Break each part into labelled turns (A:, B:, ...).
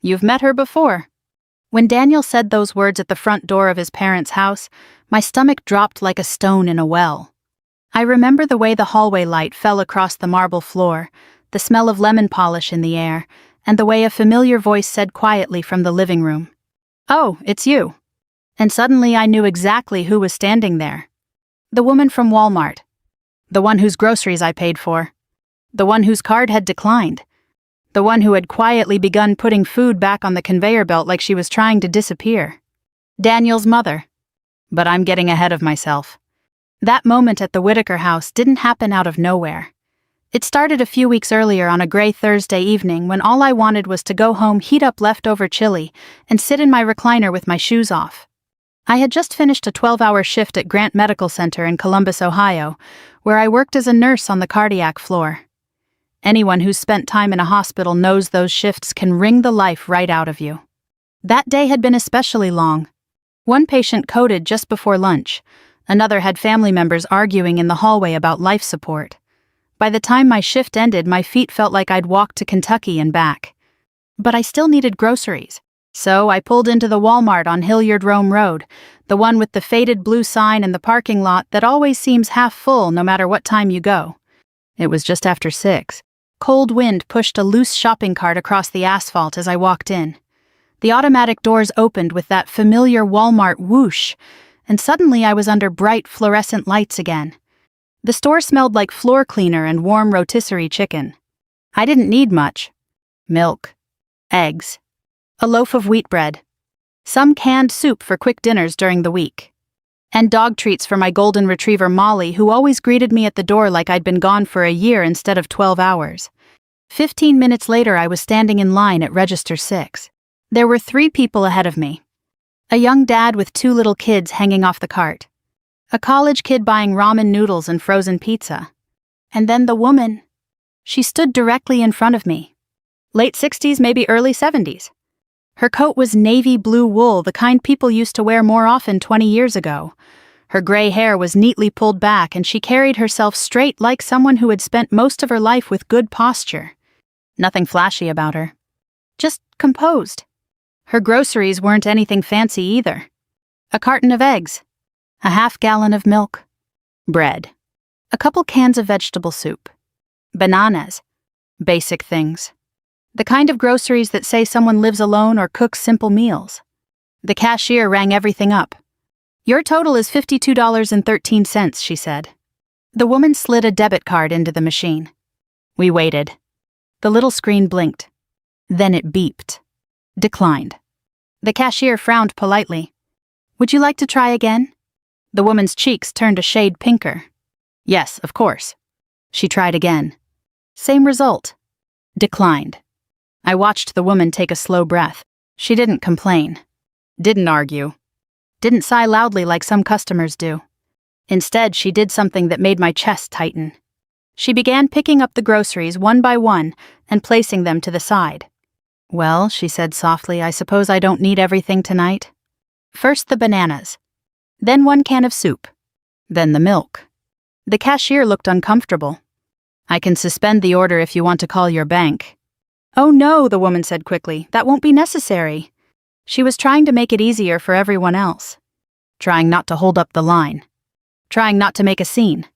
A: You've met her before." When Daniel said those words at the front door of his parents' house, my stomach dropped like a stone in a well. I remember the way the hallway light fell across the marble floor, the smell of lemon polish in the air, and the way a familiar voice said quietly from the living room, "Oh, it's you." And suddenly I knew exactly who was standing there. The woman from Walmart. The one whose groceries I paid for. The one whose card had declined. The one who had quietly begun putting food back on the conveyor belt like she was trying to disappear. Daniel's mother. But I'm getting ahead of myself. That moment at the Whitaker house didn't happen out of nowhere. It started a few weeks earlier on a gray Thursday evening when all I wanted was to go home, heat up leftover chili, and sit in my recliner with my shoes off. I had just finished a 12-hour shift at Grant Medical Center in Columbus, Ohio, where I worked as a nurse on the cardiac floor. Anyone who's spent time in a hospital knows those shifts can wring the life right out of you. That day had been especially long. One patient coded just before lunch. Another had family members arguing in the hallway about life support. By the time my shift ended, my feet felt like I'd walked to Kentucky and back. But I still needed groceries. So I pulled into the Walmart on Hilliard Rome Road, the one with the faded blue sign in the parking lot that always seems half full no matter what time you go. It was just after 6. Cold wind pushed a loose shopping cart across the asphalt as I walked in. The automatic doors opened with that familiar Walmart whoosh, and suddenly I was under bright fluorescent lights again. The store smelled like floor cleaner and warm rotisserie chicken. I didn't need much. Milk. Eggs. A loaf of wheat bread. Some canned soup for quick dinners during the week. And dog treats for my golden retriever Molly, who always greeted me at the door like I'd been gone for a year instead of 12 hours. 15 minutes later, I was standing in line at Register 6. There were 3 people ahead of me. A young dad with 2 little kids hanging off the cart. A college kid buying ramen noodles and frozen pizza. And then the woman. She stood directly in front of me. Late 60s, maybe early 70s. Her coat was navy blue wool, the kind people used to wear more often 20 years ago. Her gray hair was neatly pulled back, and she carried herself straight like someone who had spent most of her life with good posture. Nothing flashy about her. Just composed. Her groceries weren't anything fancy either. A carton of eggs. A half-gallon of milk. Bread. A couple cans of vegetable soup. Bananas. Basic things. The kind of groceries that say someone lives alone or cooks simple meals. The cashier rang everything up. "Your total is $52.13, she said. The woman slid a debit card into the machine. We waited. The little screen blinked. Then it beeped. Declined. The cashier frowned politely. "Would you like to try again?" The woman's cheeks turned a shade pinker. "Yes, of course." She tried again. Same result. Declined. I watched the woman take a slow breath. She didn't complain. Didn't argue. Didn't sigh loudly like some customers do. Instead, she did something that made my chest tighten. She began picking up the groceries one by one and placing them to the side. "Well," she said softly, "I suppose I don't need everything tonight." First the bananas. Then 1 can of soup. Then the milk. The cashier looked uncomfortable. "I can suspend the order if you want to call your bank." "Oh no," the woman said quickly, "that won't be necessary." She was trying to make it easier for everyone else. Trying not to hold up the line. Trying not to make a scene.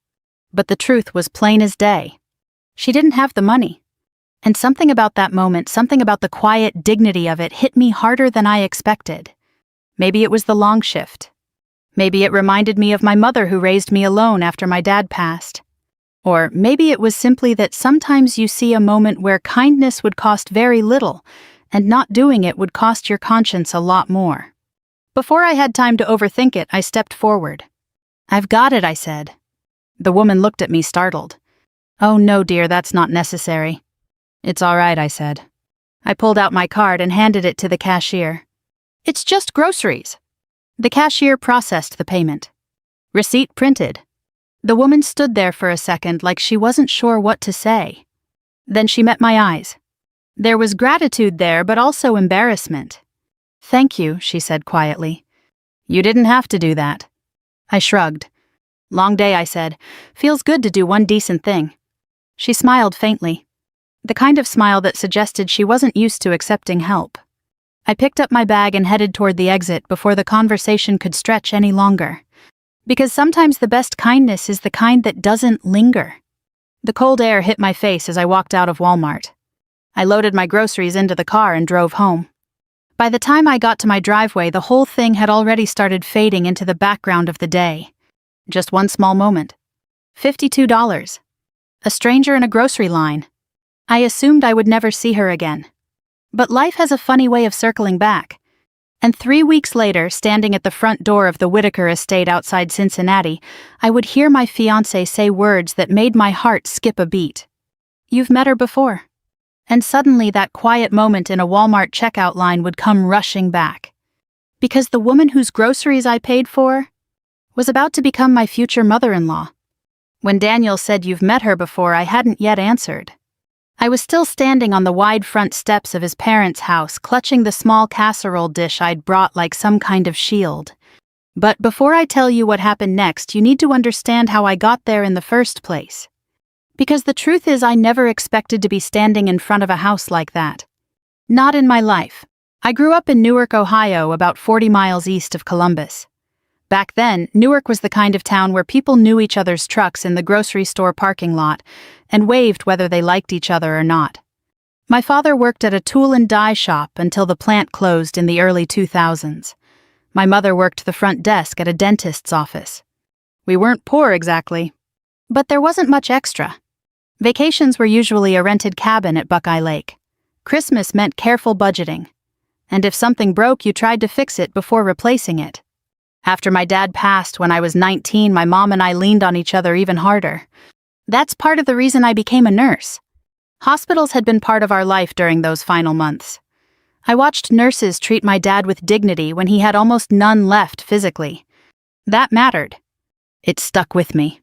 A: But the truth was plain as day. She didn't have the money. And something about that moment, something about the quiet dignity of it, hit me harder than I expected. Maybe it was the long shift. Maybe it reminded me of my mother who raised me alone after my dad passed. Or maybe it was simply that sometimes you see a moment where kindness would cost very little, and not doing it would cost your conscience a lot more. Before I had time to overthink it, I stepped forward. "I've got it," I said. The woman looked at me startled. "Oh no, dear, that's not necessary." "It's all right," I said. I pulled out my card and handed it to the cashier. "It's just groceries." The cashier processed the payment. Receipt printed. The woman stood there for a second like she wasn't sure what to say. Then she met my eyes. There was gratitude there, but also embarrassment. "Thank you," she said quietly. "You didn't have to do that." I shrugged. "Long day," I said. "Feels good to do one decent thing." She smiled faintly. The kind of smile that suggested she wasn't used to accepting help. I picked up my bag and headed toward the exit before the conversation could stretch any longer. Because sometimes the best kindness is the kind that doesn't linger. The cold air hit my face as I walked out of Walmart. I loaded my groceries into the car and drove home. By the time I got to my driveway, the whole thing had already started fading into the background of the day. Just one small moment. $52. A stranger in a grocery line. I assumed I would never see her again. But life has a funny way of circling back. And 3 weeks later, standing at the front door of the Whitaker estate outside Cincinnati, I would hear my fiancé say words that made my heart skip a beat. "You've met her before." And suddenly that quiet moment in a Walmart checkout line would come rushing back. Because the woman whose groceries I paid for was about to become my future mother-in-law. When Daniel said, "You've met her before," I hadn't yet answered. I was still standing on the wide front steps of his parents' house, clutching the small casserole dish I'd brought like some kind of shield. But before I tell you what happened next, you need to understand how I got there in the first place. Because the truth is, I never expected to be standing in front of a house like that. Not in my life. I grew up in Newark, Ohio, about 40 miles east of Columbus. Back then, Newark was the kind of town where people knew each other's trucks in the grocery store parking lot and waved whether they liked each other or not. My father worked at a tool and die shop until the plant closed in the early 2000s. My mother worked the front desk at a dentist's office. We weren't poor exactly, but there wasn't much extra. Vacations were usually a rented cabin at Buckeye Lake. Christmas meant careful budgeting. And if something broke, you tried to fix it before replacing it. After my dad passed when I was 19, my mom and I leaned on each other even harder. That's part of the reason I became a nurse. Hospitals had been part of our life during those final months. I watched nurses treat my dad with dignity when he had almost none left physically. That mattered. It stuck with me.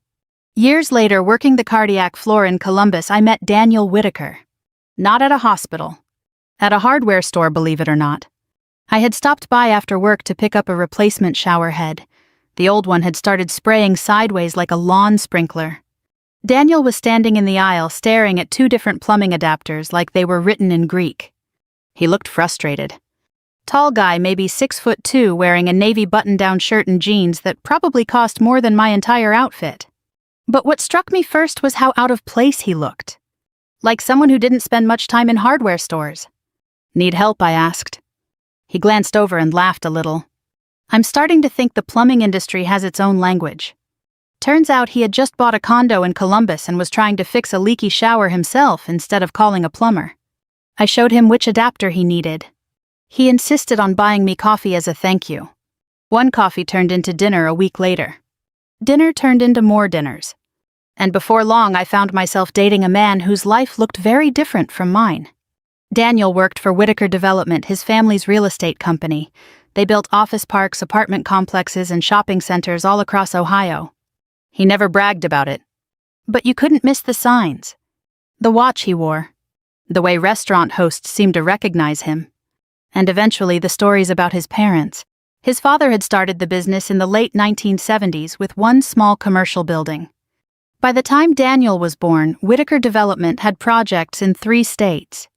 A: Years later, working the cardiac floor in Columbus, I met Daniel Whitaker. Not at a hospital. At a hardware store, believe it or not. I had stopped by after work to pick up a replacement shower head. The old one had started spraying sideways like a lawn sprinkler. Daniel was standing in the aisle staring at 2 different plumbing adapters like they were written in Greek. He looked frustrated. Tall guy, maybe 6'2", wearing a navy button-down shirt and jeans that probably cost more than my entire outfit. But what struck me first was how out of place he looked. Like someone who didn't spend much time in hardware stores. "Need help?" I asked. He glanced over and laughed a little. I'm starting to think the plumbing industry has its own language. Turns out he had just bought a condo in Columbus and was trying to fix a leaky shower himself instead of calling a plumber. I showed him which adapter he needed. He insisted on buying me coffee as a thank you. One coffee turned into dinner a week later. Dinner turned into more dinners. And before long, I found myself dating a man whose life looked very different from mine. Daniel worked for Whitaker Development, his family's real estate company. They built office parks, apartment complexes, and shopping centers all across Ohio. He never bragged about it. But you couldn't miss the signs. The watch he wore. The way restaurant hosts seemed to recognize him. And eventually the stories about his parents. His father had started the business in the late 1970s with one small commercial building. By the time Daniel was born, Whitaker Development had projects in 3 states.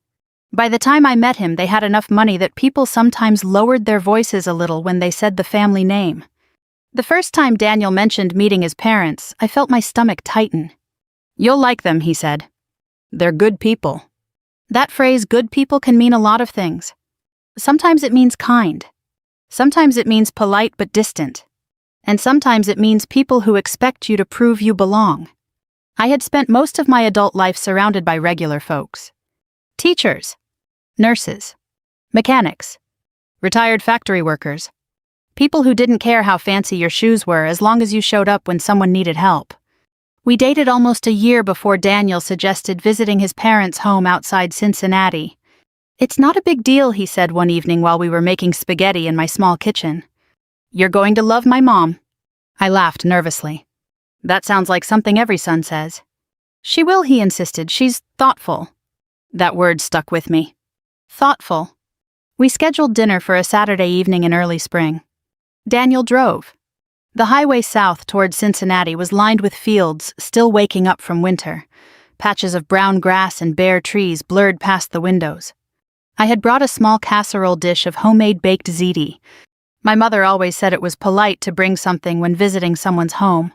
A: By the time I met him, they had enough money that people sometimes lowered their voices a little when they said the family name. The first time Daniel mentioned meeting his parents, I felt my stomach tighten. "You'll like them," he said. "They're good people." That phrase, good people, can mean a lot of things. Sometimes it means kind. Sometimes it means polite but distant. And sometimes it means people who expect you to prove you belong. I had spent most of my adult life surrounded by regular folks. Teachers. Nurses, mechanics, retired factory workers, people who didn't care how fancy your shoes were as long as you showed up when someone needed help. We dated almost a year before Daniel suggested visiting his parents' home outside Cincinnati. "It's not a big deal," he said one evening while we were making spaghetti in my small kitchen. "You're going to love my mom." I laughed nervously. "That sounds like something every son says." "She will," he insisted. "She's thoughtful." That word stuck with me. Thoughtful. We scheduled dinner for a Saturday evening in early spring. Daniel drove. The highway south toward Cincinnati was lined with fields still waking up from winter. Patches of brown grass and bare trees blurred past the windows. I had brought a small casserole dish of homemade baked ziti. My mother always said it was polite to bring something when visiting someone's home.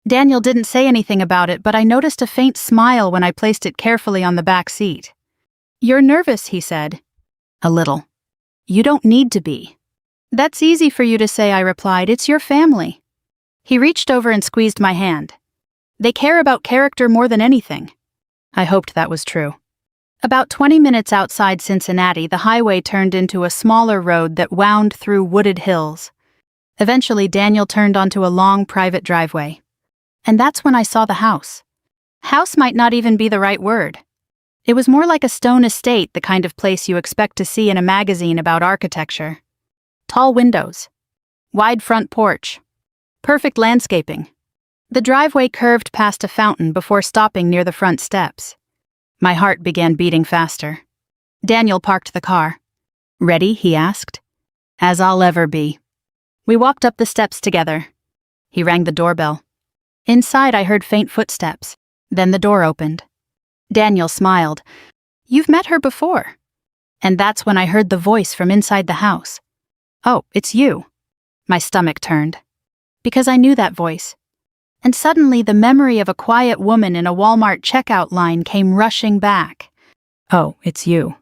A: Daniel didn't say anything about it, but I noticed a faint smile when I placed it carefully on the back seat. "You're nervous," he said. "A little." "You don't need to be." "That's easy for you to say," I replied. "It's your family." He reached over and squeezed my hand. "They care about character more than anything." I hoped that was true. About 20 minutes outside Cincinnati, the highway turned into a smaller road that wound through wooded hills. Eventually, Daniel turned onto a long private driveway. And that's when I saw the house. House might not even be the right word. It was more like a stone estate, the kind of place you expect to see in a magazine about architecture. Tall windows. Wide front porch. Perfect landscaping. The driveway curved past a fountain before stopping near the front steps. My heart began beating faster. Daniel parked the car. "Ready?" he asked. "As I'll ever be." We walked up the steps together. He rang the doorbell. Inside, I heard faint footsteps. Then the door opened. Daniel smiled. "You've met her before." And that's when I heard the voice from inside the house. "Oh, it's you." My stomach turned. Because I knew that voice. And suddenly the memory of a quiet woman in a Walmart checkout line came rushing back. "Oh, it's you."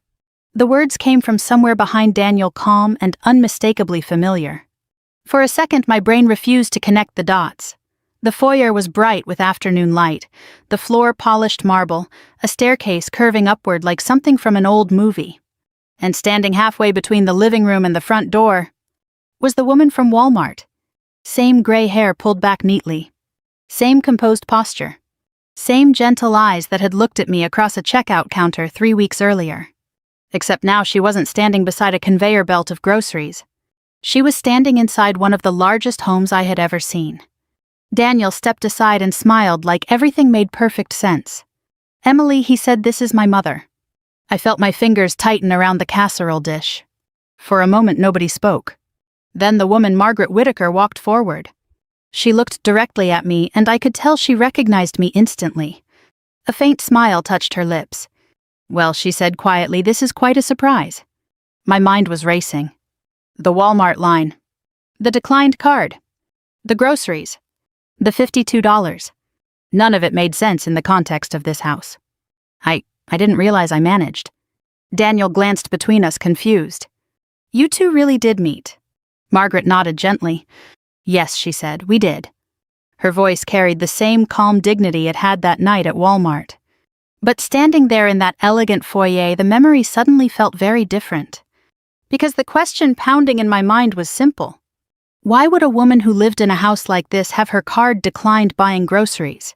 A: The words came from somewhere behind Daniel, calm and unmistakably familiar. For a second, my brain refused to connect the dots. The foyer was bright with afternoon light, the floor polished marble, a staircase curving upward like something from an old movie. And standing halfway between the living room and the front door was the woman from Walmart. Same gray hair pulled back neatly. Same composed posture. Same gentle eyes that had looked at me across a checkout counter 3 weeks earlier. Except now she wasn't standing beside a conveyor belt of groceries. She was standing inside one of the largest homes I had ever seen. Daniel stepped aside and smiled like everything made perfect sense. "Emily," he said, "this is my mother." I felt my fingers tighten around the casserole dish. For a moment, nobody spoke. Then the woman, Margaret Whitaker, walked forward. She looked directly at me, and I could tell she recognized me instantly. A faint smile touched her lips. "Well," she said quietly, "this is quite a surprise." My mind was racing. The Walmart line. The declined card. The groceries. The $52. None of it made sense in the context of this house. I didn't realize I managed. Daniel glanced between us, confused. "You two really did meet." Margaret nodded gently. "Yes," she said, "we did." Her voice carried the same calm dignity it had that night at Walmart. But standing there in that elegant foyer, the memory suddenly felt very different. Because the question pounding in my mind was simple. Why would a woman who lived in a house like this have her card declined buying groceries?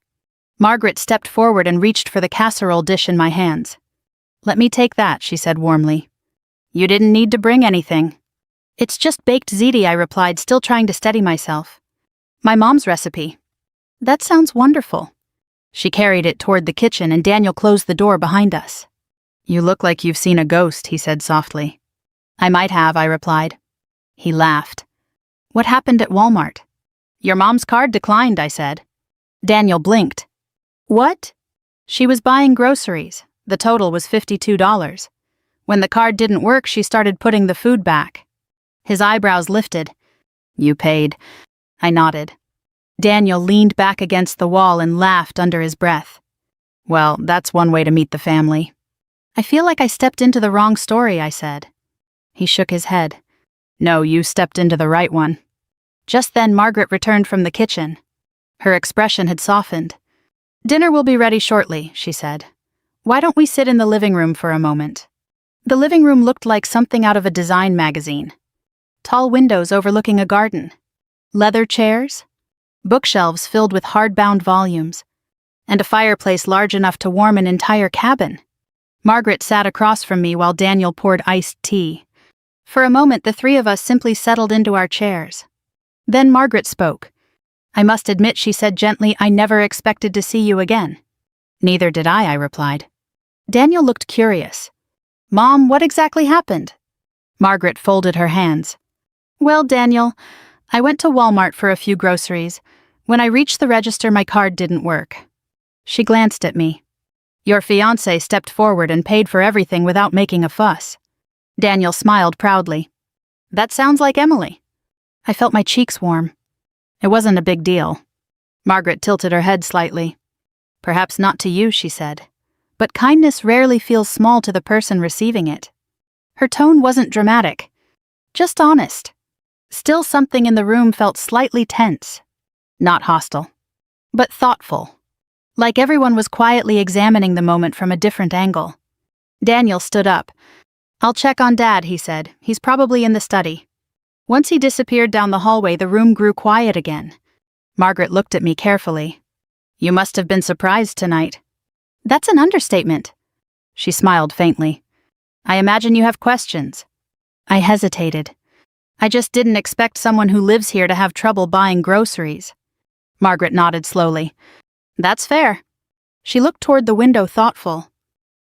A: Margaret stepped forward and reached for the casserole dish in my hands. "Let me take that," she said warmly. "You didn't need to bring anything." "It's just baked ziti," I replied, still trying to steady myself. "My mom's recipe." "That sounds wonderful." She carried it toward the kitchen, and Daniel closed the door behind us. "You look like you've seen a ghost," he said softly. "I might have," I replied. He laughed. "What happened at Walmart?" "Your mom's card declined," I said. Daniel blinked. "What?" "She was buying groceries. The total was $52. When the card didn't work, she started putting the food back." His eyebrows lifted. "You paid." I nodded. Daniel leaned back against the wall and laughed under his breath. "Well, that's one way to meet the family." "I feel like I stepped into the wrong story," I said. He shook his head. "No, you stepped into the right one." Just then, Margaret returned from the kitchen. Her expression had softened. "Dinner will be ready shortly," she said. "Why don't we sit in the living room for a moment?" The living room looked like something out of a design magazine. Tall windows overlooking a garden. Leather chairs. Bookshelves filled with hardbound volumes. And a fireplace large enough to warm an entire cabin. Margaret sat across from me while Daniel poured iced tea. For a moment, the three of us simply settled into our chairs. Then Margaret spoke. "I must admit," she said gently, "I never expected to see you again." "Neither did I replied. Daniel looked curious. "Mom, what exactly happened?" Margaret folded her hands. "Well, Daniel, I went to Walmart for a few groceries. When I reached the register, my card didn't work." She glanced at me. "Your fiancé stepped forward and paid for everything without making a fuss." Daniel smiled proudly. That sounds like Emily. I felt my cheeks warm. It wasn't a big deal. Margaret tilted her head slightly. Perhaps not to you, she said. But kindness rarely feels small to the person receiving it. Her tone wasn't dramatic, just honest. Still, something in the room felt slightly tense. Not hostile, but thoughtful. Like everyone was quietly examining the moment from a different angle. Daniel stood up. I'll check on Dad, he said. He's probably in the study. Once he disappeared down the hallway, the room grew quiet again. Margaret looked at me carefully. You must have been surprised tonight. That's an understatement. She smiled faintly. I imagine you have questions. I hesitated. I just didn't expect someone who lives here to have trouble buying groceries. Margaret nodded slowly. That's fair. She looked toward the window, thoughtful.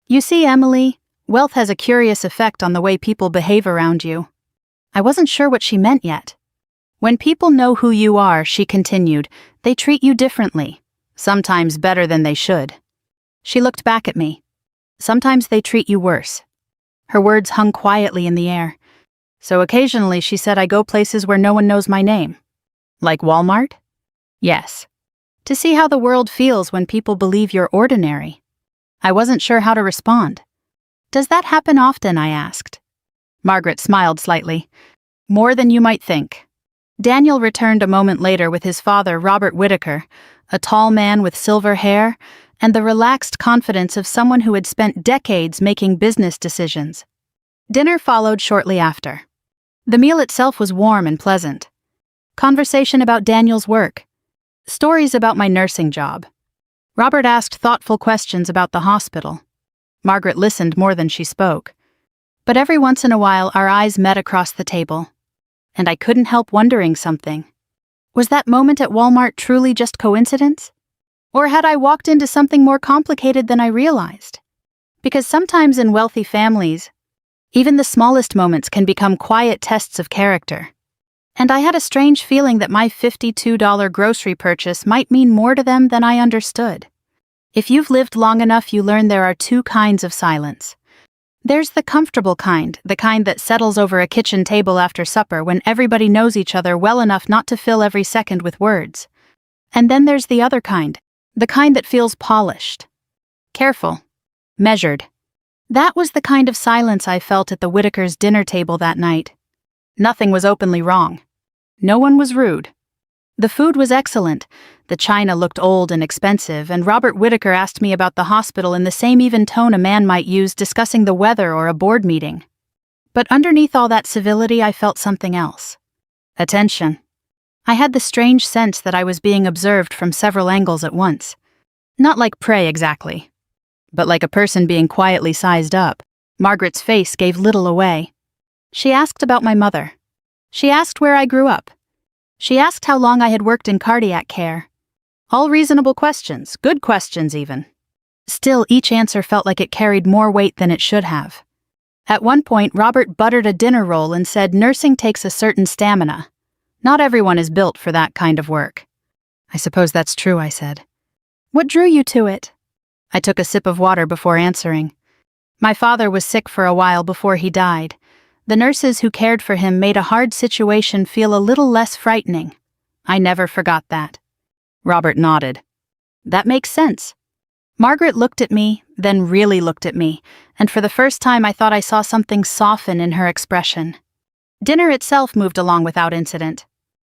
A: You see, Emily, wealth has a curious effect on the way people behave around you. I wasn't sure what she meant yet. When people know who you are, she continued, they treat you differently, sometimes better than they should. She looked back at me. Sometimes they treat you worse. Her words hung quietly in the air. So occasionally, she said, I go places where no one knows my name. Like Walmart? Yes. To see how the world feels when people believe you're ordinary. I wasn't sure how to respond. Does that happen often? I asked. Margaret smiled slightly. More than you might think. Daniel returned a moment later with his father, Robert Whitaker, a tall man with silver hair and the relaxed confidence of someone who had spent decades making business decisions. Dinner followed shortly after. The meal itself was warm and pleasant. Conversation about Daniel's work. Stories about my nursing job. Robert asked thoughtful questions about the hospital. Margaret listened more than she spoke. But every once in a while, our eyes met across the table. And I couldn't help wondering something. Was that moment at Walmart truly just coincidence? Or had I walked into something more complicated than I realized? Because sometimes in wealthy families, even the smallest moments can become quiet tests of character. And I had a strange feeling that my $52 grocery purchase might mean more to them than I understood. If you've lived long enough, you learn there are two kinds of silence. There's the comfortable kind, the kind that settles over a kitchen table after supper when everybody knows each other well enough not to fill every second with words. And then there's the other kind, the kind that feels polished, careful, measured. That was the kind of silence I felt at the Whitakers' dinner table that night. Nothing was openly wrong. No one was rude. The food was excellent. The china looked old and expensive, and Robert Whitaker asked me about the hospital in the same even tone a man might use discussing the weather or a board meeting. But underneath all that civility, I felt something else. Attention. I had the strange sense that I was being observed from several angles at once. Not like prey exactly, but like a person being quietly sized up. Margaret's face gave little away. She asked about my mother. She asked where I grew up. She asked how long I had worked in cardiac care. All reasonable questions, good questions even. Still, each answer felt like it carried more weight than it should have. At one point, Robert buttered a dinner roll and said nursing takes a certain stamina. Not everyone is built for that kind of work. I suppose that's true, I said. What drew you to it? I took a sip of water before answering. My father was sick for a while before he died. The nurses who cared for him made a hard situation feel a little less frightening. I never forgot that. Robert nodded. That makes sense. Margaret looked at me, then really looked at me, and for the first time I thought I saw something soften in her expression. Dinner itself moved along without incident.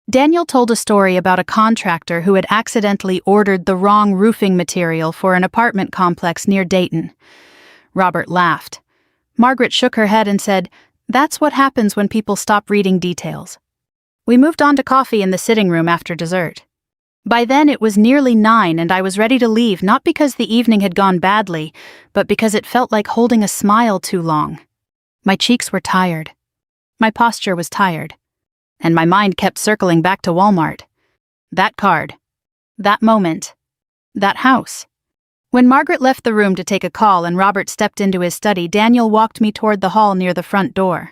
A: Daniel told a story about a contractor who had accidentally ordered the wrong roofing material for an apartment complex near Dayton. Robert laughed. Margaret shook her head and said, That's what happens when people stop reading details. We moved on to coffee in the sitting room after dessert. By then it was nearly 9 and I was ready to leave, not because the evening had gone badly, but because it felt like holding a smile too long. My cheeks were tired. My posture was tired. And my mind kept circling back to Walmart. That card. That moment. That house. When Margaret left the room to take a call and Robert stepped into his study, Daniel walked me toward the hall near the front door.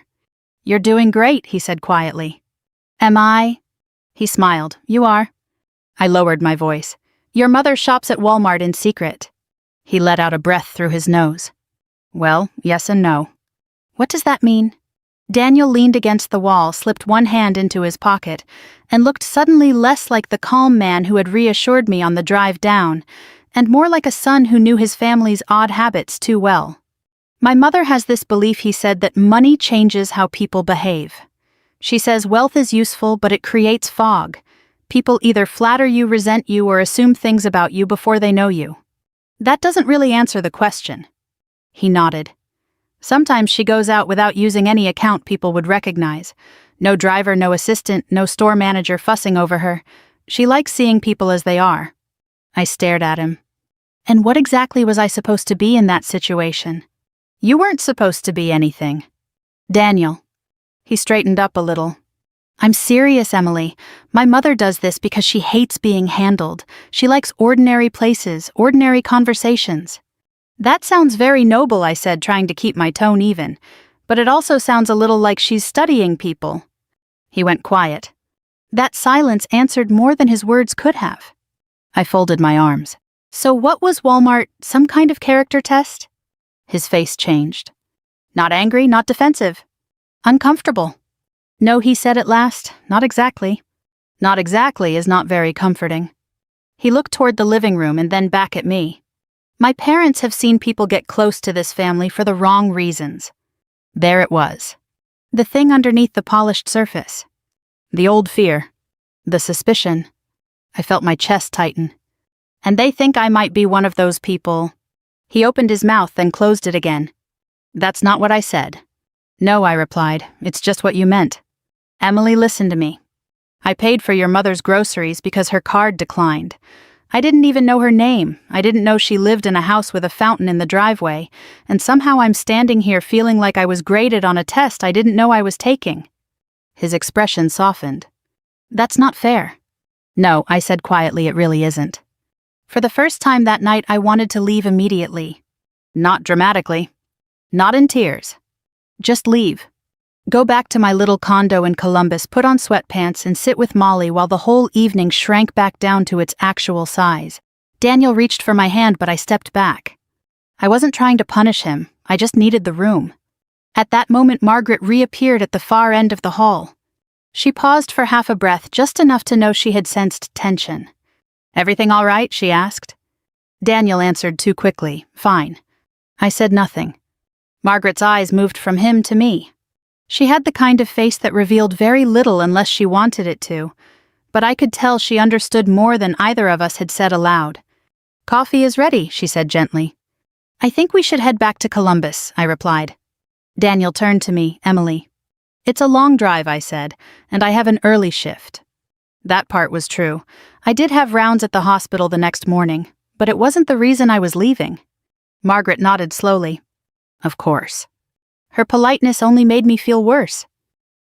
A: You're doing great, he said quietly. Am I? He smiled. You are. I lowered my voice. Your mother shops at Walmart in secret. He let out a breath through his nose. Well, yes and no. What does that mean? Daniel leaned against the wall, slipped one hand into his pocket, and looked suddenly less like the calm man who had reassured me on the drive down, and more like a son who knew his family's odd habits too well. My mother has this belief, he said, that money changes how people behave. She says wealth is useful, but it creates fog. People either flatter you, resent you, or assume things about you before they know you. That doesn't really answer the question. He nodded. Sometimes she goes out without using any account people would recognize. No driver, no assistant, no store manager fussing over her. She likes seeing people as they are. I stared at him. And what exactly was I supposed to be in that situation? You weren't supposed to be anything. Daniel. He straightened up a little. I'm serious, Emily. My mother does this because she hates being handled. She likes ordinary places, ordinary conversations. That sounds very noble, I said, trying to keep my tone even. But it also sounds a little like she's studying people. He went quiet. That silence answered more than his words could have. I folded my arms. So what was Walmart, some kind of character test? His face changed. Not angry, not defensive. Uncomfortable. No, he said at last, not exactly. Not exactly is not very comforting. He looked toward the living room and then back at me. My parents have seen people get close to this family for the wrong reasons. There it was. The thing underneath the polished surface. The old fear. The suspicion. I felt my chest tighten. And they think I might be one of those people. He opened his mouth, then closed it again. That's not what I said. No, I replied. It's just what you meant. Emily, listen to me. I paid for your mother's groceries because her card declined. I didn't even know her name. I didn't know she lived in a house with a fountain in the driveway, and somehow I'm standing here feeling like I was graded on a test I didn't know I was taking. His expression softened. That's not fair. No, I said quietly, it really isn't. For the first time that night, I wanted to leave immediately. Not dramatically. Not in tears. Just leave. Go back to my little condo in Columbus, put on sweatpants, and sit with Molly while the whole evening shrank back down to its actual size. Daniel reached for my hand, but I stepped back. I wasn't trying to punish him, I just needed the room. At that moment, Margaret reappeared at the far end of the hall. She paused for half a breath, just enough to know she had sensed tension. Everything all right? She asked. Daniel answered too quickly, fine. I said nothing. Margaret's eyes moved from him to me. She had the kind of face that revealed very little unless she wanted it to, but I could tell she understood more than either of us had said aloud. Coffee is ready, she said gently. I think we should head back to Columbus, I replied. Daniel turned to me, Emily. It's a long drive, I said, and I have an early shift. That part was true. I did have rounds at the hospital the next morning, but it wasn't the reason I was leaving. Margaret nodded slowly. Of course. Her politeness only made me feel worse.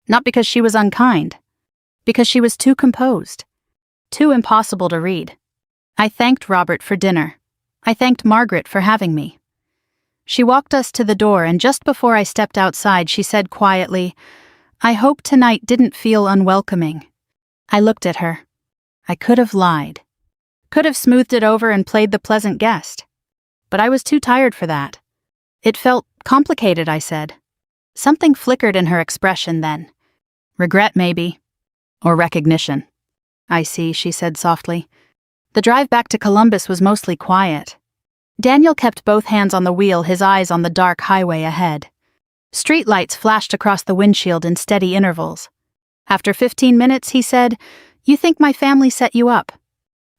A: Not because she was unkind. Because she was too composed. Too impossible to read. I thanked Robert for dinner. I thanked Margaret for having me. She walked us to the door, and just before I stepped outside, she said quietly, I hope tonight didn't feel unwelcoming. I looked at her. I could have lied. Could have smoothed it over and played the pleasant guest. But I was too tired for that. It felt complicated, I said. Something flickered in her expression then. Regret, maybe. Or recognition. I see, she said softly. The drive back to Columbus was mostly quiet. Daniel kept both hands on the wheel, his eyes on the dark highway ahead. Streetlights flashed across the windshield in steady intervals. After 15 minutes, he said, You think my family set you up?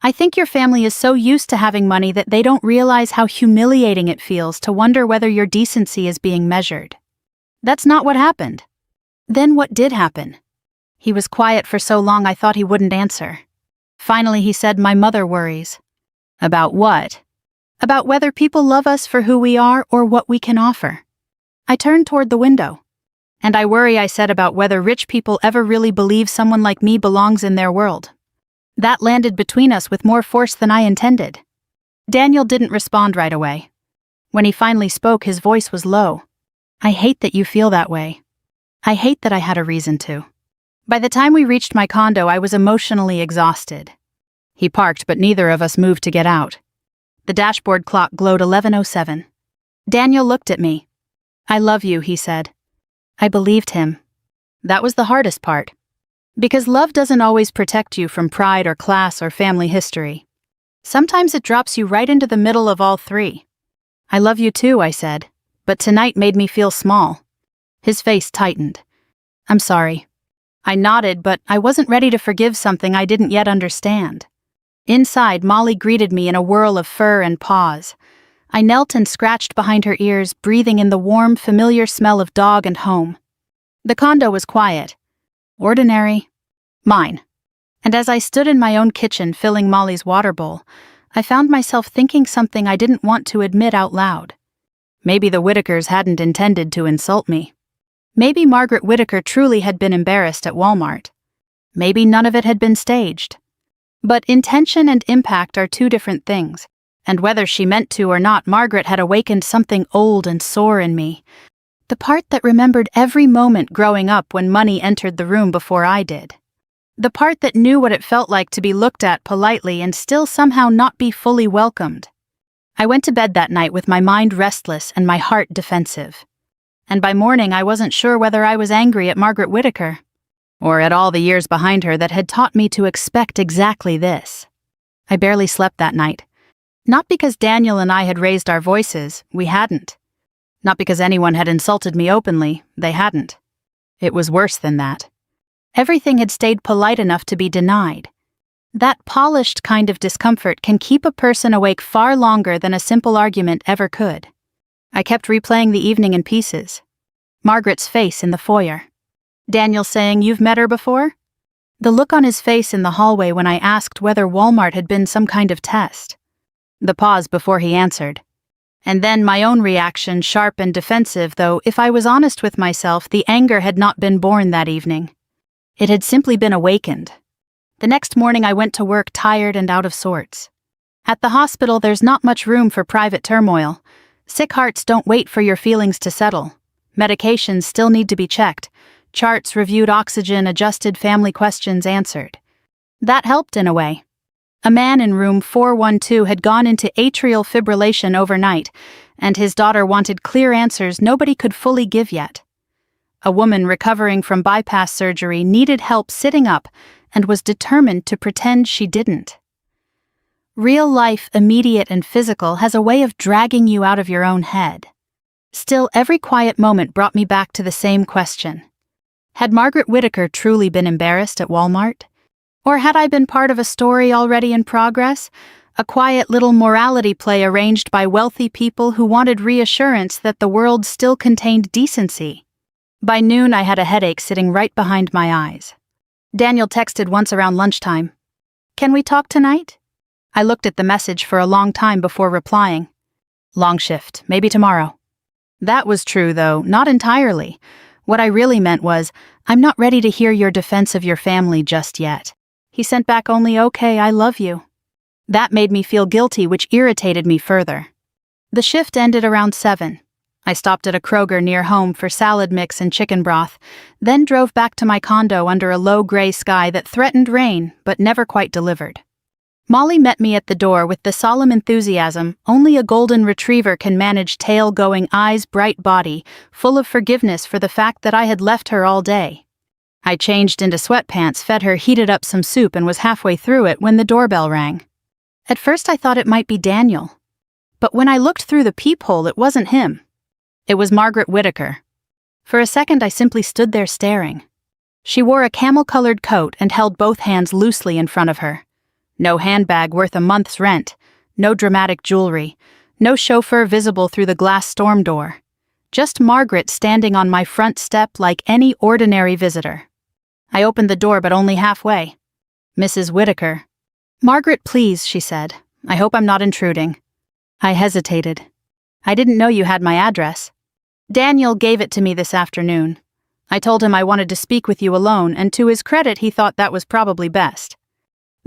A: I think your family is so used to having money that they don't realize how humiliating it feels to wonder whether your decency is being measured. That's not what happened. Then what did happen? He was quiet for so long I thought he wouldn't answer. Finally he said, My mother worries. About what? About whether people love us for who we are or what we can offer. I turned toward the window. And I worry, I said, about whether rich people ever really believe someone like me belongs in their world. That landed between us with more force than I intended. Daniel didn't respond right away. When he finally spoke, his voice was low. I hate that you feel that way. I hate that I had a reason to. By the time we reached my condo, I was emotionally exhausted. He parked, but neither of us moved to get out. The dashboard clock glowed 11:07. Daniel looked at me. I love you, he said. I believed him. That was the hardest part. Because love doesn't always protect you from pride or class or family history. Sometimes it drops you right into the middle of all three. I love you too, I said, but tonight made me feel small. His face tightened. I'm sorry. I nodded, but I wasn't ready to forgive something I didn't yet understand. Inside, Molly greeted me in a whirl of fur and paws. I knelt and scratched behind her ears, breathing in the warm, familiar smell of dog and home. The condo was quiet. Ordinary. Mine. And as I stood in my own kitchen filling Molly's water bowl, I found myself thinking something I didn't want to admit out loud. Maybe the Whitakers hadn't intended to insult me. Maybe Margaret Whitaker truly had been embarrassed at Walmart. Maybe none of it had been staged. But intention and impact are two different things, and whether she meant to or not, Margaret had awakened something old and sore in me. The part that remembered every moment growing up when money entered the room before I did. The part that knew what it felt like to be looked at politely and still somehow not be fully welcomed. I went to bed that night with my mind restless and my heart defensive. And by morning I wasn't sure whether I was angry at Margaret Whitaker, or at all the years behind her that had taught me to expect exactly this. I barely slept that night. Not because Daniel and I had raised our voices, we hadn't. Not because anyone had insulted me openly, they hadn't. It was worse than that. Everything had stayed polite enough to be denied. That polished kind of discomfort can keep a person awake far longer than a simple argument ever could. I kept replaying the evening in pieces. Margaret's face in the foyer. Daniel saying, "You've met her before?" The look on his face in the hallway when I asked whether Walmart had been some kind of test. The pause before he answered. And then my own reaction, sharp and defensive, though if I was honest with myself, the anger had not been born that evening. It had simply been awakened. The next morning I went to work tired and out of sorts. At the hospital there's not much room for private turmoil. Sick hearts don't wait for your feelings to settle. Medications still need to be checked. Charts reviewed, oxygen adjusted, family questions answered. That helped in a way. A man in room 412 had gone into atrial fibrillation overnight, and his daughter wanted clear answers nobody could fully give yet. A woman recovering from bypass surgery needed help sitting up and was determined to pretend she didn't. Real life, immediate and physical, has a way of dragging you out of your own head. Still, every quiet moment brought me back to the same question. Had Margaret Whitaker truly been embarrassed at Walmart? Or had I been part of a story already in progress? A quiet little morality play arranged by wealthy people who wanted reassurance that the world still contained decency. By noon, I had a headache sitting right behind my eyes. Daniel texted once around lunchtime. "Can we talk tonight?" I looked at the message for a long time before replying. "Long shift, maybe tomorrow." That was true, though, not entirely. What I really meant was, "I'm not ready to hear your defense of your family just yet." He sent back only, "Okay, I love you." That made me feel guilty, which irritated me further. The shift ended around 7. I stopped at a Kroger near home for salad mix and chicken broth, then drove back to my condo under a low gray sky that threatened rain but never quite delivered. Molly met me at the door with the solemn enthusiasm only a golden retriever can manage, tail-going, eyes-bright body, full of forgiveness for the fact that I had left her all day. I changed into sweatpants, fed her, heated up some soup, and was halfway through it when the doorbell rang. At first I thought it might be Daniel. But when I looked through the peephole, it wasn't him. It was Margaret Whitaker. For a second I simply stood there staring. She wore a camel-colored coat and held both hands loosely in front of her. No handbag worth a month's rent, no dramatic jewelry, no chauffeur visible through the glass storm door. Just Margaret standing on my front step like any ordinary visitor. I opened the door, but only halfway. "Mrs. Whitaker." "Margaret, please," she said. "I hope I'm not intruding." I hesitated. "I didn't know you had my address." "Daniel gave it to me this afternoon. I told him I wanted to speak with you alone, and to his credit, he thought that was probably best."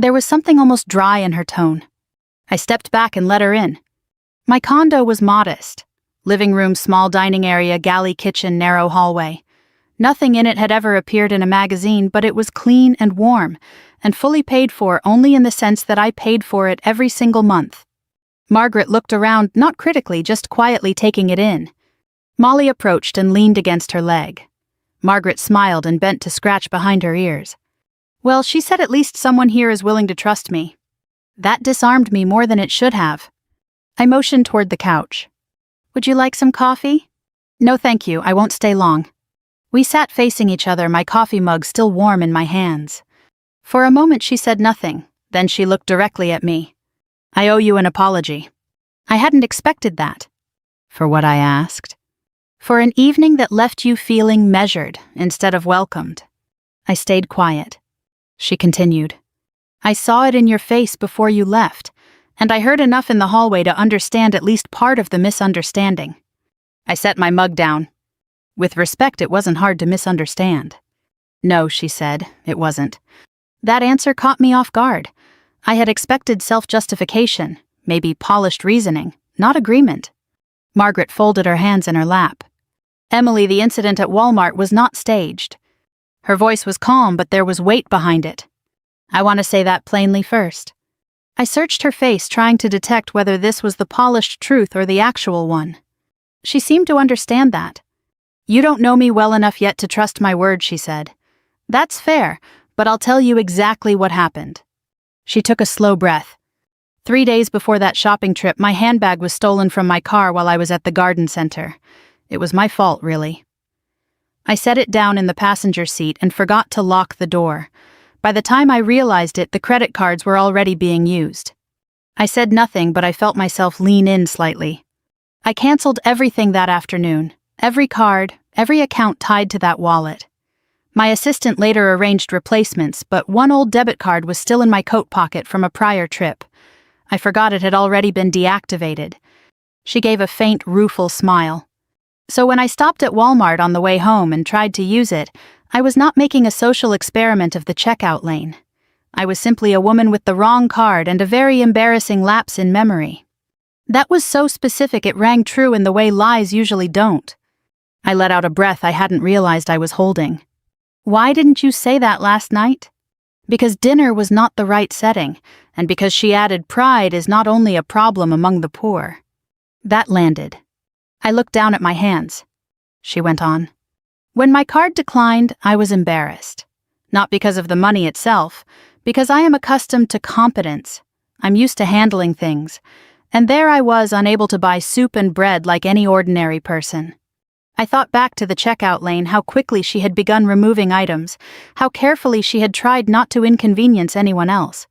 A: There was something almost dry in her tone. I stepped back and let her in. My condo was modest. Living room, small dining area, galley kitchen, narrow hallway. Nothing in it had ever appeared in a magazine, but it was clean and warm, and fully paid for only in the sense that I paid for it every single month. Margaret looked around, not critically, just quietly taking it in. Molly approached and leaned against her leg. Margaret smiled and bent to scratch behind her ears. Well, she said at least someone here is willing to trust me. That disarmed me more than it should have. I motioned toward the couch. Would you like some coffee? No thank you, I won't stay long. We sat facing each other, my coffee mug still warm in my hands. For a moment she said nothing, then she looked directly at me. I owe you an apology. I hadn't expected that. For what, I asked? For an evening that left you feeling measured instead of welcomed. I stayed quiet. She continued. I saw it in your face before you left, and I heard enough in the hallway to understand at least part of the misunderstanding. I set my mug down. With respect, it wasn't hard to misunderstand. No, she said, it wasn't. That answer caught me off guard. I had expected self-justification, maybe polished reasoning, not agreement. Margaret folded her hands in her lap. Emily, the incident at Walmart was not staged. Her voice was calm, but there was weight behind it. I want to say that plainly first. I searched her face, trying to detect whether this was the polished truth or the actual one. She seemed to understand that. You don't know me well enough yet to trust my word, she said. That's fair, but I'll tell you exactly what happened. She took a slow breath. 3 days before that shopping trip, my handbag was stolen from my car while I was at the garden center. It was my fault, really. I set it down in the passenger seat and forgot to lock the door. By the time I realized it, the credit cards were already being used. I said nothing, but I felt myself lean in slightly. I canceled everything that afternoon, every card, every account tied to that wallet. My assistant later arranged replacements, but one old debit card was still in my coat pocket from a prior trip. I forgot it had already been deactivated. She gave a faint, rueful smile. So when I stopped at Walmart on the way home and tried to use it, I was not making a social experiment of the checkout lane. I was simply a woman with the wrong card and a very embarrassing lapse in memory. That was so specific it rang true in the way lies usually don't. I let out a breath I hadn't realized I was holding. Why didn't you say that last night? Because dinner was not the right setting, and because she added pride is not only a problem among the poor. That landed. I looked down at my hands. She went on. When my card declined, I was embarrassed. Not because of the money itself, because I am accustomed to competence. I'm used to handling things. And there I was, unable to buy soup and bread like any ordinary person. I thought back to the checkout lane, how quickly she had begun removing items, how carefully she had tried not to inconvenience anyone else.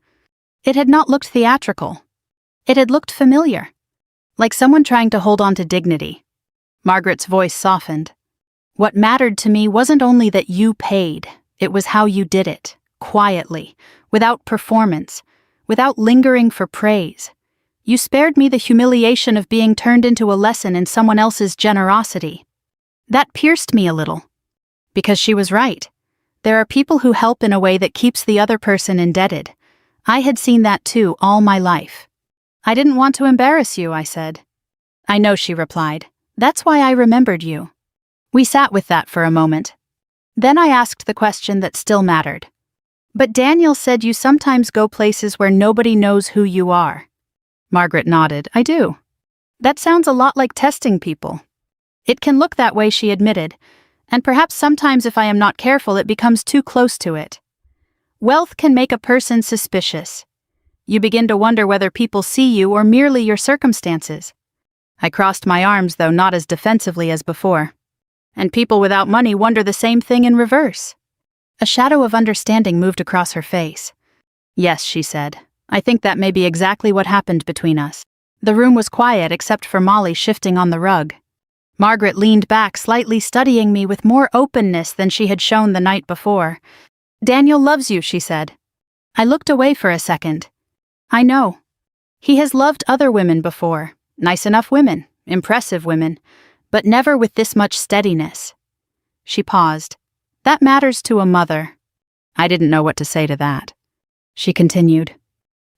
A: It had not looked theatrical. It had looked familiar. Like someone trying to hold on to dignity. Margaret's voice softened. What mattered to me wasn't only that you paid, it was how you did it, quietly, without performance, without lingering for praise. You spared me the humiliation of being turned into a lesson in someone else's generosity. That pierced me a little. Because she was right. There are people who help in a way that keeps the other person indebted. I had seen that too all my life. I didn't want to embarrass you, I said. I know, she replied. That's why I remembered you. We sat with that for a moment. Then I asked the question that still mattered. But Daniel said you sometimes go places where nobody knows who you are. Margaret nodded. I do. That sounds a lot like testing people. It can look that way, she admitted, and perhaps sometimes if I am not careful it becomes too close to it. Wealth can make a person suspicious. You begin to wonder whether people see you or merely your circumstances. I crossed my arms, though not as defensively as before. And people without money wonder the same thing in reverse. A shadow of understanding moved across her face. Yes, she said. I think that may be exactly what happened between us. The room was quiet except for Molly shifting on the rug. Margaret leaned back, slightly studying me with more openness than she had shown the night before. Daniel loves you, she said. I looked away for a second. I know. He has loved other women before, nice enough women, impressive women, but never with this much steadiness. She paused. That matters to a mother. I didn't know what to say to that. She continued.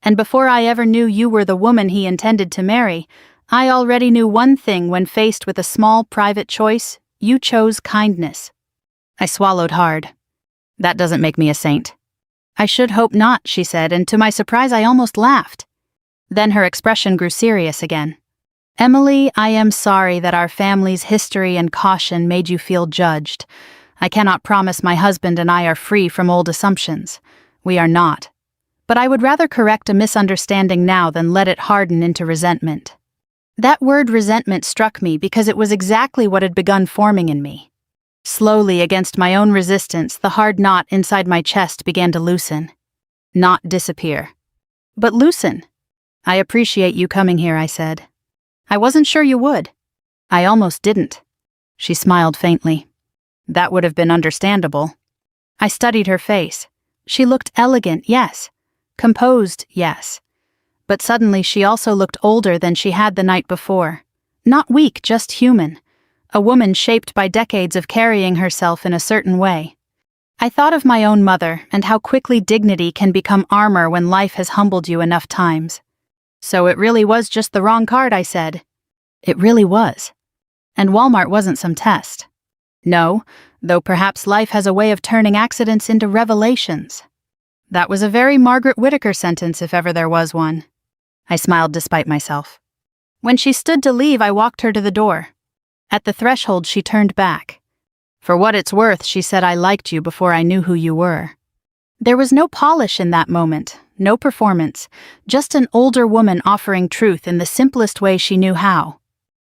A: And before I ever knew you were the woman he intended to marry, I already knew one thing when faced with a small private choice. You chose kindness. I swallowed hard. That doesn't make me a saint. I should hope not, she said, and to my surprise I almost laughed. Then her expression grew serious again. Emily, I am sorry that our family's history and caution made you feel judged. I cannot promise my husband and I are free from old assumptions. We are not. But I would rather correct a misunderstanding now than let it harden into resentment. That word resentment struck me because it was exactly what had begun forming in me. Slowly, against my own resistance, the hard knot inside my chest began to loosen. Not disappear, but loosen. I appreciate you coming here, I said. I wasn't sure you would. I almost didn't. She smiled faintly. That would have been understandable. I studied her face. She looked elegant, yes. Composed, yes. But suddenly she also looked older than she had the night before. Not weak, just human. A woman shaped by decades of carrying herself in a certain way. I thought of my own mother and how quickly dignity can become armor when life has humbled you enough times. So it really was just the wrong card, I said. It really was. And Walmart wasn't some test. No, though perhaps life has a way of turning accidents into revelations. That was a very Margaret Whittaker sentence if ever there was one. I smiled despite myself. When she stood to leave, I walked her to the door. At the threshold, she turned back. For what it's worth, she said, I liked you before I knew who you were. There was no polish in that moment, no performance, just an older woman offering truth in the simplest way she knew how.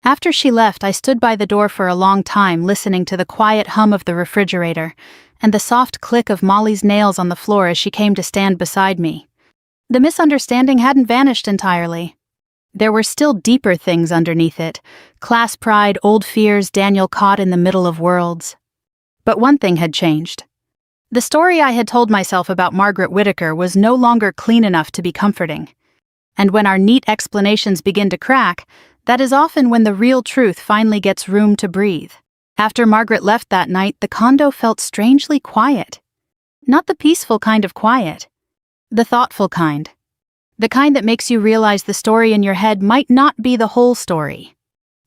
A: After she left, I stood by the door for a long time, listening to the quiet hum of the refrigerator and the soft click of Molly's nails on the floor as she came to stand beside me. The misunderstanding hadn't vanished entirely. There were still deeper things underneath it, class pride, old fears, Daniel caught in the middle of worlds. But one thing had changed. The story I had told myself about Margaret Whittaker was no longer clean enough to be comforting. And when our neat explanations begin to crack, that is often when the real truth finally gets room to breathe. After Margaret left that night, the condo felt strangely quiet. Not the peaceful kind of quiet. The thoughtful kind. The kind that makes you realize the story in your head might not be the whole story.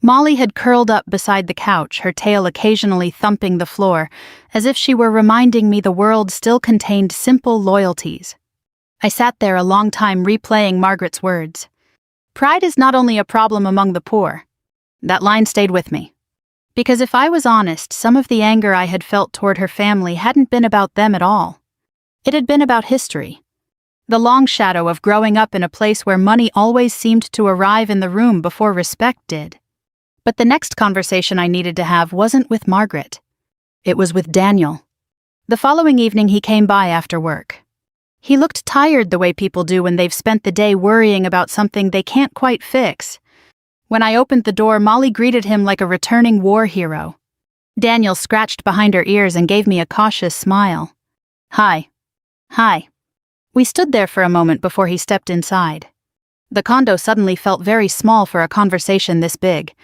A: Molly had curled up beside the couch, her tail occasionally thumping the floor, as if she were reminding me the world still contained simple loyalties. I sat there a long time replaying Margaret's words. Pride is not only a problem among the poor. That line stayed with me. Because if I was honest, some of the anger I had felt toward her family hadn't been about them at all. It had been about history. The long shadow of growing up in a place where money always seemed to arrive in the room before respect did. But the next conversation I needed to have wasn't with Margaret. It was with Daniel. The following evening he came by after work. He looked tired the way people do when they've spent the day worrying about something they can't quite fix. When I opened the door, Molly greeted him like a returning war hero. Daniel scratched behind her ears and gave me a cautious smile. Hi. Hi. We stood there for a moment before he stepped inside. The condo suddenly felt very small for a conversation this big.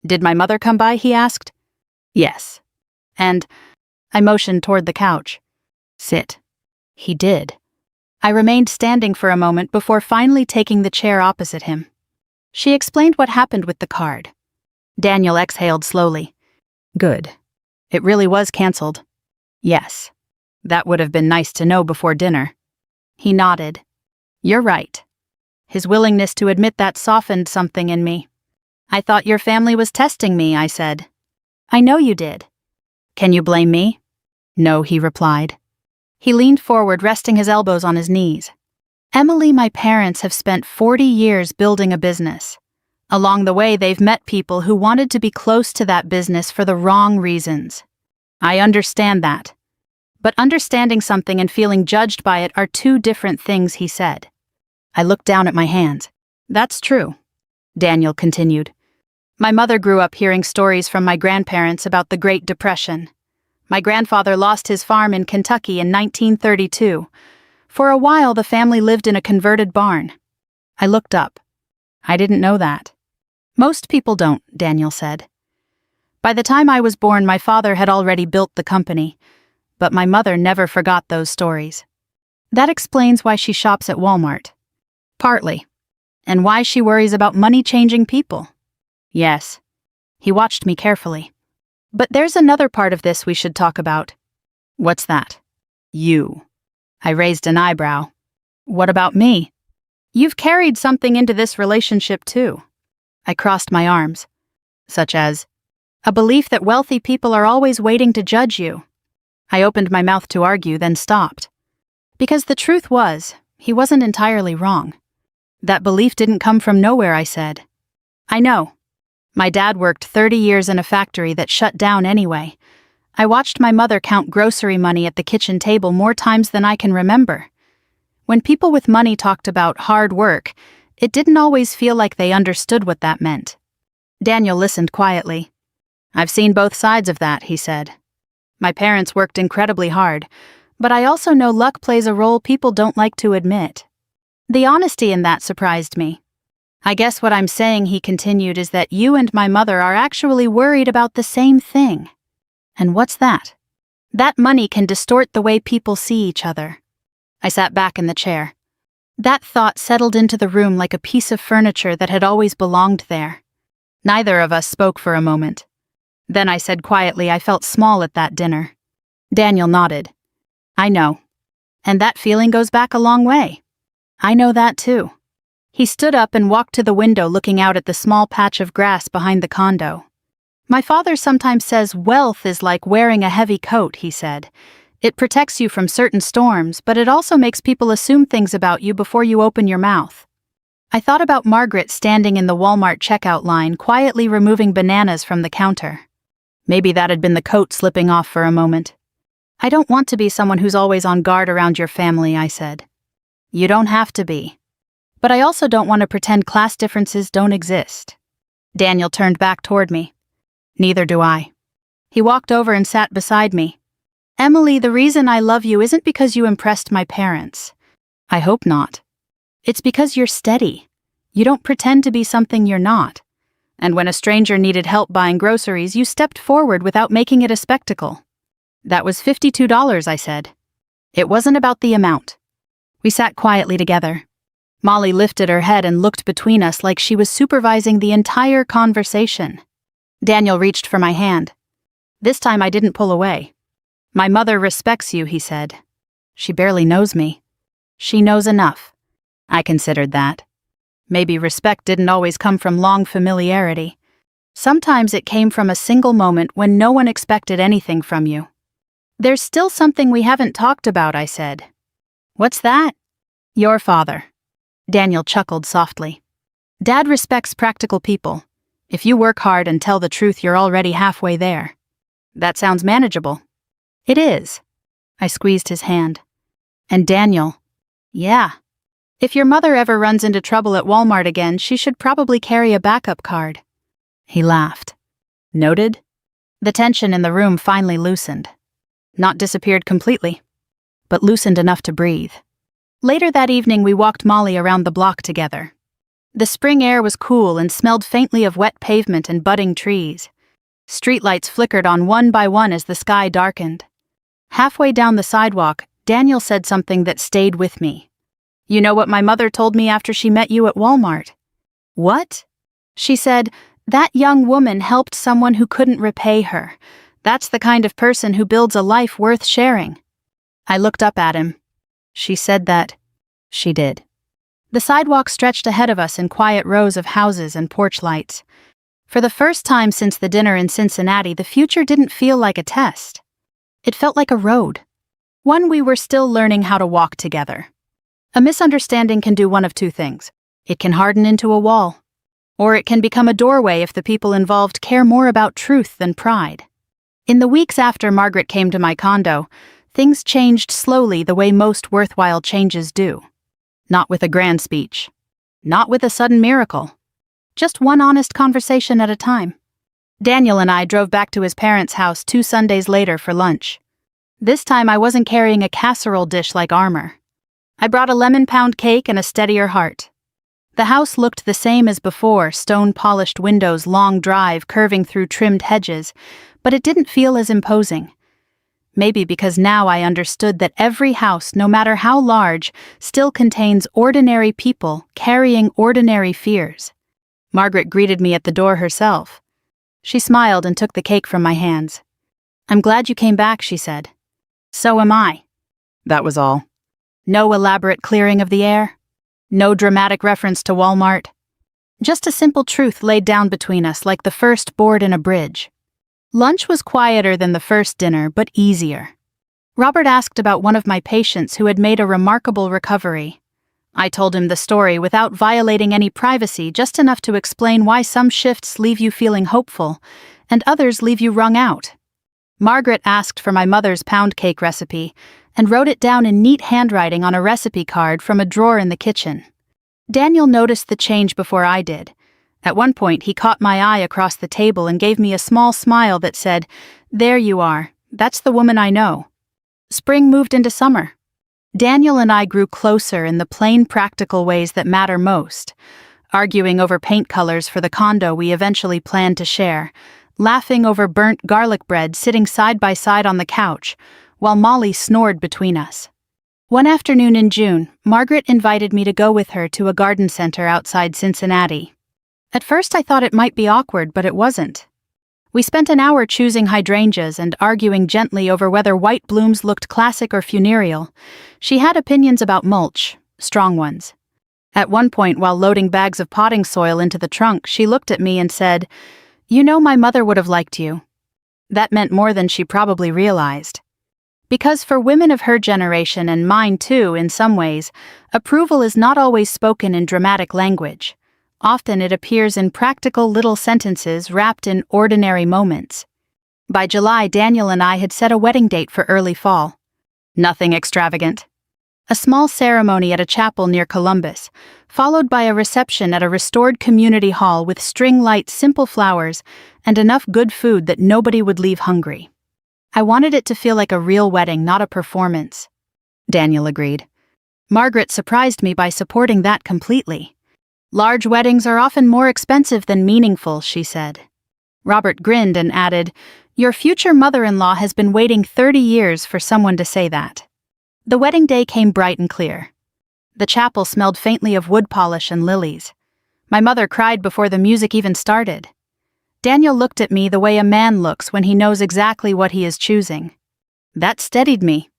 A: Did my mother come by, he asked. Yes. And I motioned toward the couch. Sit. He did. I remained standing for a moment before finally taking the chair opposite him. She explained what happened with the card. Daniel exhaled slowly. Good. It really was canceled. Yes. That would have been nice to know before dinner. He nodded. You're right. His willingness to admit that softened something in me. I thought your family was testing me, I said. I know you did. Can you blame me? No, he replied. He leaned forward, resting his elbows on his knees. Emily, my parents have spent 40 years building a business. Along the way, they've met people who wanted to be close to that business for the wrong reasons. I understand that. But understanding something and feeling judged by it are two different things, he said. I looked down at my hands. That's true, Daniel continued. My mother grew up hearing stories from my grandparents about the Great Depression. My grandfather lost his farm in Kentucky in 1932. For a while, the family lived in a converted barn. I looked up. I didn't know that. Most people don't, Daniel said. By the time I was born, my father had already built the company. But my mother never forgot those stories. That explains why she shops at Walmart. Partly. And why she worries about money-changing people. Yes. He watched me carefully. But there's another part of this we should talk about. What's that? You. I raised an eyebrow. What about me? You've carried something into this relationship too. I crossed my arms. Such as a belief that wealthy people are always waiting to judge you. I opened my mouth to argue, then stopped. Because the truth was, he wasn't entirely wrong. That belief didn't come from nowhere, I said. I know. My dad worked 30 years in a factory that shut down anyway. I watched my mother count grocery money at the kitchen table more times than I can remember. When people with money talked about hard work, it didn't always feel like they understood what that meant. Daniel listened quietly. I've seen both sides of that, he said. My parents worked incredibly hard, but I also know luck plays a role people don't like to admit. The honesty in that surprised me. I guess what I'm saying, he continued, is that you and my mother are actually worried about the same thing. And what's that? That money can distort the way people see each other. I sat back in the chair. That thought settled into the room like a piece of furniture that had always belonged there. Neither of us spoke for a moment. Then I said quietly I felt small at that dinner. Daniel nodded. I know. And that feeling goes back a long way. I know that too. He stood up and walked to the window, looking out at the small patch of grass behind the condo. My father sometimes says wealth is like wearing a heavy coat, he said. It protects you from certain storms, but it also makes people assume things about you before you open your mouth. I thought about Margaret standing in the Walmart checkout line, quietly removing bananas from the counter. Maybe that had been the coat slipping off for a moment. I don't want to be someone who's always on guard around your family, I said. You don't have to be. But I also don't want to pretend class differences don't exist. Daniel turned back toward me. Neither do I. He walked over and sat beside me. Emily, the reason I love you isn't because you impressed my parents. I hope not. It's because you're steady. You don't pretend to be something you're not. And when a stranger needed help buying groceries, you stepped forward without making it a spectacle. That was $52, I said. It wasn't about the amount. We sat quietly together. Molly lifted her head and looked between us like she was supervising the entire conversation. Daniel reached for my hand. This time I didn't pull away. My mother respects you, he said. She barely knows me. She knows enough. I considered that. Maybe respect didn't always come from long familiarity. Sometimes it came from a single moment when no one expected anything from you. There's still something we haven't talked about, I said. What's that? Your father. Daniel chuckled softly. Dad respects practical people. If you work hard and tell the truth, you're already halfway there. That sounds manageable. It is. I squeezed his hand. And Daniel, yeah. If your mother ever runs into trouble at Walmart again, she should probably carry a backup card. He laughed. Noted? The tension in the room finally loosened. Not disappeared completely, but loosened enough to breathe. Later that evening, we walked Molly around the block together. The spring air was cool and smelled faintly of wet pavement and budding trees. Streetlights flickered on one by one as the sky darkened. Halfway down the sidewalk, Daniel said something that stayed with me. You know what my mother told me after she met you at Walmart? What? She said, that young woman helped someone who couldn't repay her. That's the kind of person who builds a life worth sharing. I looked up at him. She said that. She did. The sidewalk stretched ahead of us in quiet rows of houses and porch lights. For the first time since the dinner in Cincinnati, the future didn't feel like a test. It felt like a road. One we were still learning how to walk together. A misunderstanding can do one of two things. It can harden into a wall. Or it can become a doorway if the people involved care more about truth than pride. In the weeks after Margaret came to my condo, things changed slowly the way most worthwhile changes do. Not with a grand speech. Not with a sudden miracle. Just one honest conversation at a time. Daniel and I drove back to his parents' house 2 Sundays later for lunch. This time I wasn't carrying a casserole dish like armor. I brought a lemon pound cake and a steadier heart. The house looked the same as before, stone-polished windows, long drive curving through trimmed hedges, but it didn't feel as imposing. Maybe because now I understood that every house, no matter how large, still contains ordinary people carrying ordinary fears. Margaret greeted me at the door herself. She smiled and took the cake from my hands. I'm glad you came back, she said. So am I. That was all. No elaborate clearing of the air. No dramatic reference to Walmart. Just a simple truth laid down between us like the first board in a bridge. Lunch was quieter than the first dinner, but easier. Robert asked about one of my patients who had made a remarkable recovery. I told him the story without violating any privacy, just enough to explain why some shifts leave you feeling hopeful, and others leave you wrung out. Margaret asked for my mother's pound cake recipe, and wrote it down in neat handwriting on a recipe card from a drawer in the kitchen. Daniel noticed the change before I did. At one point, he caught my eye across the table and gave me a small smile that said, "There you are, that's the woman I know." Spring moved into summer. Daniel and I grew closer in the plain, practical ways that matter most, arguing over paint colors for the condo we eventually planned to share, laughing over burnt garlic bread sitting side by side on the couch, while Molly snored between us. One afternoon in June, Margaret invited me to go with her to a garden center outside Cincinnati. At first I thought it might be awkward, but it wasn't. We spent an hour choosing hydrangeas and arguing gently over whether white blooms looked classic or funereal. She had opinions about mulch, strong ones. At one point, while loading bags of potting soil into the trunk, she looked at me and said, "You know, my mother would have liked you." That meant more than she probably realized. Because for women of her generation, and mine too in some ways, approval is not always spoken in dramatic language. Often it appears in practical little sentences wrapped in ordinary moments. By July, Daniel and I had set a wedding date for early fall. Nothing extravagant. A small ceremony at a chapel near Columbus, followed by a reception at a restored community hall with string-light simple flowers and enough good food that nobody would leave hungry. I wanted it to feel like a real wedding, not a performance. Daniel agreed. Margaret surprised me by supporting that completely. "Large weddings are often more expensive than meaningful," she said. Robert grinned and added, "Your future mother-in-law has been waiting 30 years for someone to say that." The wedding day came bright and clear. The chapel smelled faintly of wood polish and lilies. My mother cried before the music even started. Daniel looked at me the way a man looks when he knows exactly what he is choosing. That steadied me.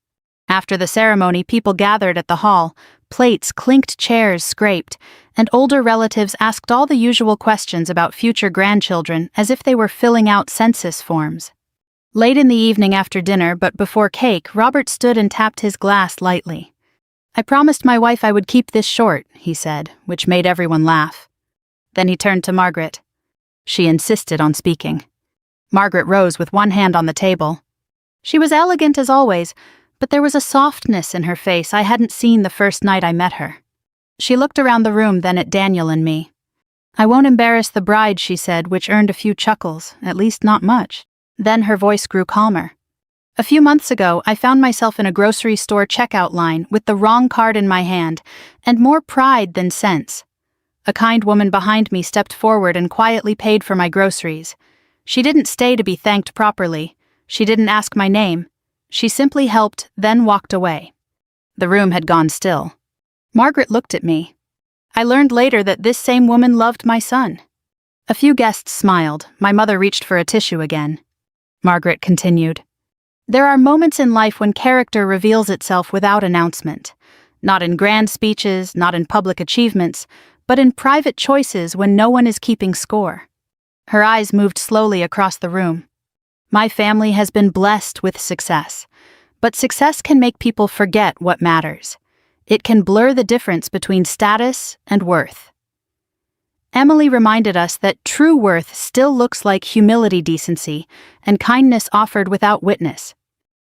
A: After the ceremony, people gathered at the hall, plates clinked, chairs scraped, and older relatives asked all the usual questions about future grandchildren as if they were filling out census forms. Late in the evening after dinner, but before cake, Robert stood and tapped his glass lightly. "I promised my wife I would keep this short," he said, which made everyone laugh. Then he turned to Margaret. She insisted on speaking. Margaret rose with one hand on the table. She was elegant as always, but there was a softness in her face I hadn't seen the first night I met her. She looked around the room, then at Daniel and me. "I won't embarrass the bride," she said, which earned a few chuckles, at least not much. Then her voice grew calmer. "A few months ago, I found myself in a grocery store checkout line with the wrong card in my hand, and more pride than sense. A kind woman behind me stepped forward and quietly paid for my groceries. She didn't stay to be thanked properly. She didn't ask my name. She simply helped, then walked away." The room had gone still. Margaret looked at me. I learned later that this same woman loved my son. A few guests smiled. My mother reached for a tissue again. Margaret continued. "There are moments in life when character reveals itself without announcement. Not in grand speeches, not in public achievements, but in private choices when no one is keeping score." Her eyes moved slowly across the room. "My family has been blessed with success, but success can make people forget what matters. It can blur the difference between status and worth." Emily reminded us that true worth still looks like humility, decency, and kindness offered without witness.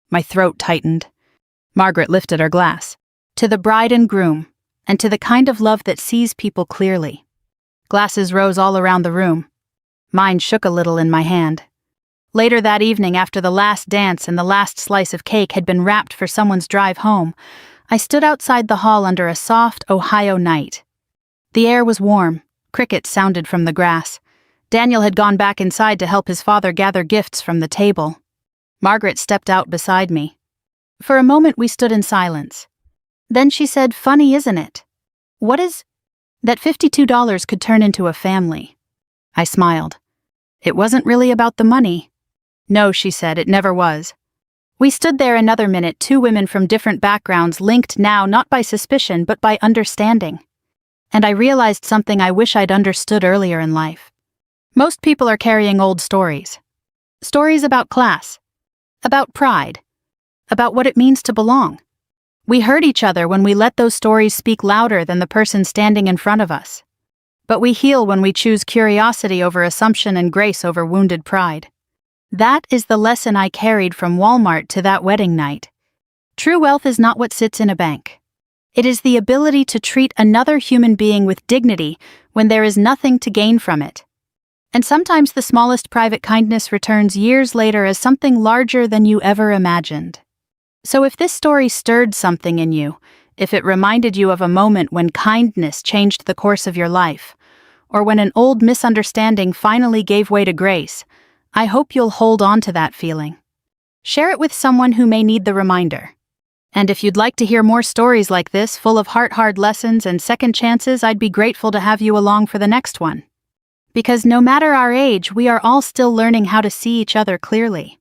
A: My throat tightened. Margaret lifted her glass. "To the bride and groom, and to the kind of love that sees people clearly." Glasses rose all around the room. Mine shook a little in my hand. Later that evening, after the last dance and the last slice of cake had been wrapped for someone's drive home, I stood outside the hall under a soft Ohio night. The air was warm. Crickets sounded from the grass. Daniel had gone back inside to help his father gather gifts from the table. Margaret stepped out beside me. For a moment we stood in silence. Then she said, "Funny, isn't it? What is that $52 could turn into a family?" I smiled. "It wasn't really about the money." "No," she said, "it never was." We stood there another minute, two women from different backgrounds, linked now not by suspicion but by understanding. And I realized something I wish I'd understood earlier in life. Most people are carrying old stories. Stories about class, about pride, about what it means to belong. We hurt each other when we let those stories speak louder than the person standing in front of us. But we heal when we choose curiosity over assumption and grace over wounded pride. That is the lesson I carried from Walmart to that wedding night. True wealth is not what sits in a bank. It is the ability to treat another human being with dignity when there is nothing to gain from it. And sometimes the smallest private kindness returns years later as something larger than you ever imagined. So if this story stirred something in you, if it reminded you of a moment when kindness changed the course of your life, or when an old misunderstanding finally gave way to grace, I hope you'll hold on to that feeling. Share it with someone who may need the reminder. And if you'd like to hear more stories like this, full of heart-hard lessons and second chances, I'd be grateful to have you along for the next one. Because no matter our age, we are all still learning how to see each other clearly.